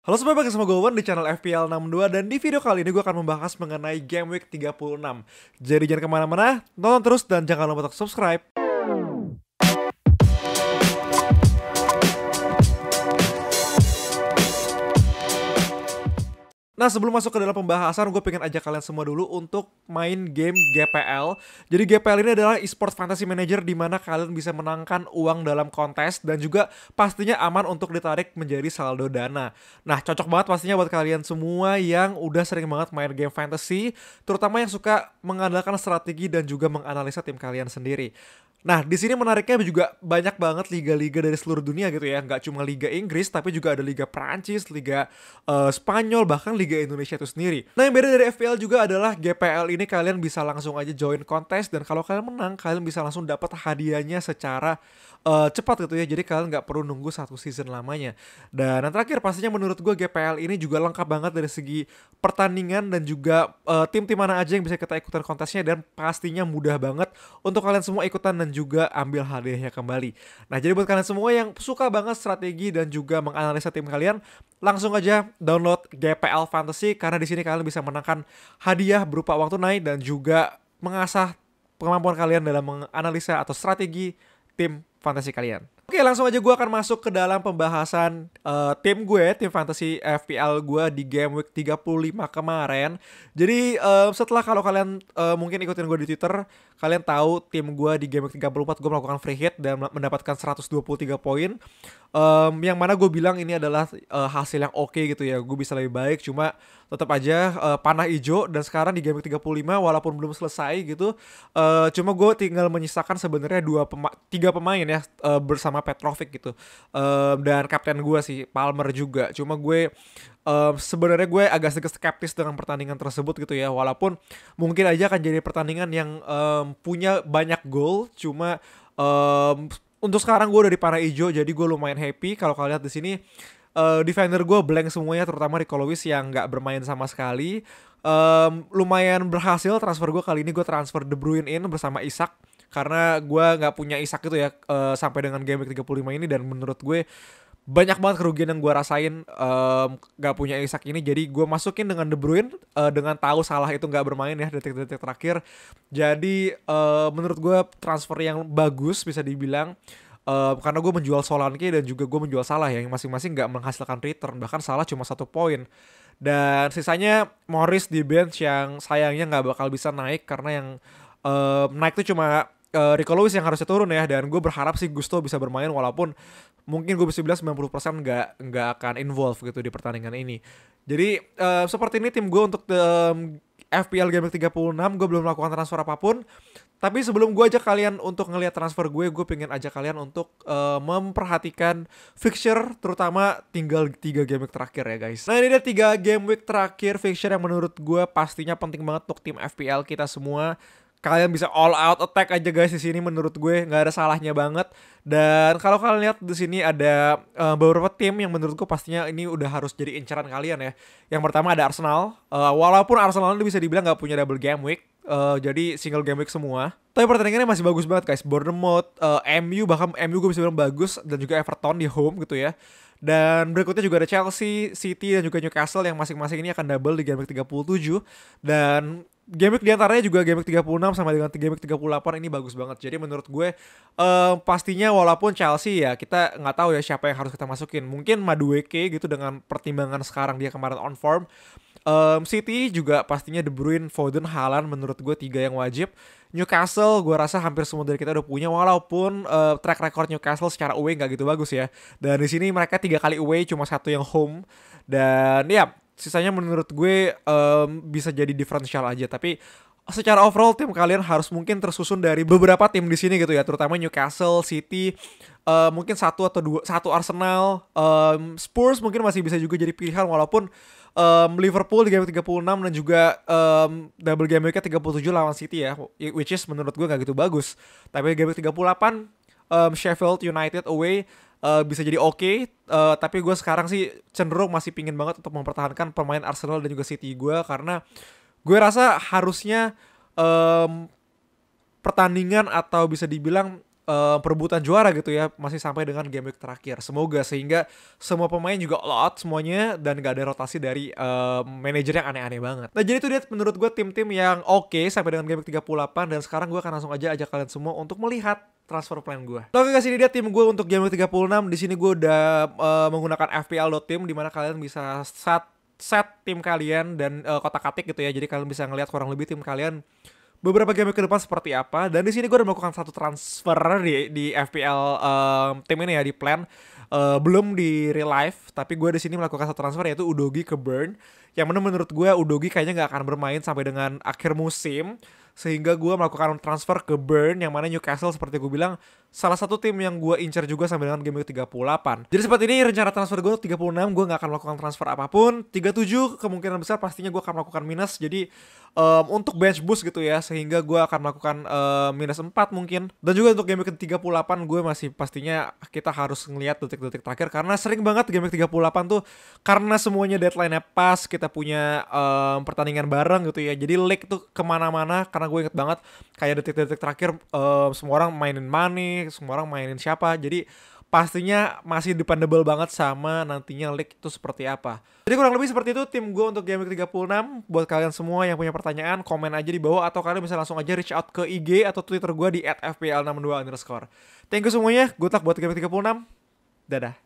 Halo semua, bagi sama gue Owen di channel FPL 62 dan di video kali ini gue akan membahas mengenai Game Week 36. Jadi jangan kemana-mana, tonton terus dan jangan lupa untuk subscribe. Nah, sebelum masuk ke dalam pembahasan, gue pengen ajak kalian semua dulu untuk main game GPL. Jadi GPL ini adalah eSports Fantasy Manager di mana kalian bisa menangkan uang dalam kontes dan juga pastinya aman untuk ditarik menjadi saldo dana. Nah, cocok banget pastinya buat kalian semua yang udah sering banget main game fantasy, terutama yang suka mengandalkan strategi dan juga menganalisa tim kalian sendiri. Nah, di sini menariknya juga banyak banget liga-liga dari seluruh dunia gitu ya. Nggak cuma Liga Inggris, tapi juga ada Liga Prancis, Liga Spanyol, bahkan Liga Indonesia itu sendiri. Nah, yang beda dari FPL juga adalah GPL ini kalian bisa langsung aja join kontes, dan kalau kalian menang, kalian bisa langsung dapat hadiahnya secara cepat gitu ya. Jadi kalian nggak perlu nunggu satu season lamanya. Dan yang terakhir pastinya menurut gue GPL ini juga lengkap banget dari segi pertandingan dan juga tim-tim mana aja yang bisa kita ikutan kontesnya, dan pastinya mudah banget untuk kalian semua ikutan dan juga ambil hadiahnya kembali. Nah, jadi buat kalian semua yang suka banget strategi dan juga menganalisa tim kalian, langsung aja download GPL Fantasy karena di sini kalian bisa menangkan hadiah berupa uang tunai dan juga mengasah kemampuan kalian dalam menganalisa atau strategi tim fantasi kalian. Oke, langsung aja gue akan masuk ke dalam pembahasan tim fantasy FPL gue di game week 35 kemarin. Jadi setelah kalau kalian mungkin ikutin gue di Twitter, kalian tahu tim gue di game week 34 gue melakukan free hit dan mendapatkan 123 poin. Yang mana gue bilang ini adalah hasil yang oke gitu ya. Gue bisa lebih baik, cuma tetap aja panah hijau. Dan sekarang di game week 35 walaupun belum selesai gitu, cuma gue tinggal menyisakan sebenarnya 3 pemain ya, bersama Petrovic gitu, dan kapten gue sih Palmer juga. Cuma gue sebenarnya gue agak sedikit skeptis dengan pertandingan tersebut gitu ya, walaupun mungkin aja akan jadi pertandingan yang punya banyak gol. Cuma untuk sekarang gue udah di panah hijau, jadi gue lumayan happy. Kalau kalian lihat di sini, defender gue blank semuanya, terutama Rico Lewis yang nggak bermain sama sekali. Lumayan berhasil transfer gue kali ini. Gue transfer De Bruyne in bersama Isak karena gue nggak punya Isak gitu ya sampai dengan game week 35 ini, dan menurut gue banyak banget kerugian yang gue rasain nggak punya Isak ini. Jadi gue masukin dengan De Bruyne dengan tahu Salah itu nggak bermain ya detik-detik terakhir. Jadi menurut gue transfer yang bagus bisa dibilang, karena gue menjual Solanke dan juga gue menjual Salah ya, yang masing-masing nggak menghasilkan return. Bahkan Salah cuma 1 poin. Dan sisanya Morris di bench yang sayangnya nggak bakal bisa naik karena yang naik itu cuma Rico Lewis yang harusnya turun ya. Dan gue berharap sih Gusto bisa bermain, walaupun mungkin gue bisa bilang 90% nggak akan involve gitu di pertandingan ini. Jadi seperti ini tim gue untuk FPL Game Week 36. Gue belum melakukan transfer apapun. Tapi sebelum gue ajak kalian untuk ngelihat transfer gue pengen ajak kalian untuk memperhatikan fixture, terutama tinggal 3 game week terakhir ya guys. Nah, ini dia 3 game week terakhir fixture yang menurut gue pastinya penting banget untuk tim FPL kita semua. Kalian bisa all out attack aja guys di sini, menurut gue nggak ada salahnya banget. Dan kalau kalian lihat di sini ada beberapa tim yang menurut gue pastinya ini udah harus jadi incaran kalian ya. Yang pertama ada Arsenal. Walaupun Arsenal ini bisa dibilang nggak punya double game week, jadi single game week semua, tapi pertandingannya masih bagus banget guys. Bournemouth, MU, bahkan MU gue bisa bilang bagus, dan juga Everton di home gitu ya. Dan berikutnya juga ada Chelsea, City, dan juga Newcastle yang masing-masing ini akan double di game week 37. Dan game week diantaranya juga game week 36 sama dengan game week 38 ini bagus banget. Jadi menurut gue pastinya walaupun Chelsea ya kita nggak tahu ya siapa yang harus kita masukin. Mungkin Madueke gitu dengan pertimbangan sekarang dia kemarin on form. City juga pastinya De Bruyne, Foden, Haaland menurut gue 3 yang wajib. Newcastle gue rasa hampir semua dari kita udah punya, walaupun track record Newcastle secara away nggak gitu bagus ya. Dan di sini mereka 3 kali away, cuma 1 yang home. Dan ya sisanya menurut gue bisa jadi diferensial aja. Tapi secara overall tim kalian harus mungkin tersusun dari beberapa tim di sini gitu ya, terutama Newcastle, City, mungkin 1 Arsenal, Spurs mungkin masih bisa juga jadi pilihan, walaupun Liverpool di game 36 dan juga double game week 37 lawan City ya, which is menurut gue gak gitu bagus. Tapi game week 38 Sheffield United away bisa jadi oke. Tapi gue sekarang sih cenderung masih pingin banget untuk mempertahankan pemain Arsenal dan juga City gue, karena gue rasa harusnya pertandingan atau bisa dibilang perebutan juara gitu ya, masih sampai dengan game week terakhir. Semoga sehingga semua pemain juga all out semuanya dan gak ada rotasi dari manajer yang aneh-aneh banget. Nah, jadi itu dia menurut gue tim-tim yang oke sampai dengan game week 38, dan sekarang gue akan langsung aja ajak kalian semua untuk melihat transfer plan gue. Oke guys, ini dia tim gue untuk game week 36. Di sini gue udah menggunakan FPL.team di mana kalian bisa set tim kalian dan kotak-katik gitu ya. Jadi kalian bisa ngelihat kurang lebih tim kalian beberapa game ke depan seperti apa. Dan di sini gue udah melakukan satu transfer di FPL tim ini ya, di plan. Belum di real life, tapi gue di sini melakukan satu transfer yaitu Udogie ke Burn. Yang mana menurut gue Udogie kayaknya nggak akan bermain sampai dengan akhir musim, sehingga gue melakukan transfer ke Burn, yang mana Newcastle seperti gue bilang salah satu tim yang gue incer juga sampai dengan game week 38. Jadi seperti ini rencana transfer gue. 36 gue gak akan melakukan transfer apapun. 37 kemungkinan besar pastinya gue akan melakukan minus. Jadi untuk bench boost gitu ya, sehingga gue akan melakukan minus 4 mungkin. Dan juga untuk game week 38 gue masih pastinya kita harus ngelihat detik-detik terakhir, karena sering banget game week 38 tuh karena semuanya deadline-nya pas, kita punya pertandingan bareng gitu ya. Jadi league tuh kemana-mana, karena gue inget banget kayak detik-detik terakhir semua orang mainin Mane, semua orang mainin siapa. Jadi pastinya masih dependable banget sama nantinya league itu seperti apa. Jadi kurang lebih seperti itu tim gue untuk game week 36. Buat kalian semua yang punya pertanyaan, komen aja di bawah, atau kalian bisa langsung aja reach out ke IG atau Twitter gue di @fpl62_. Thank you semuanya, good luck buat game week 36. Dadah.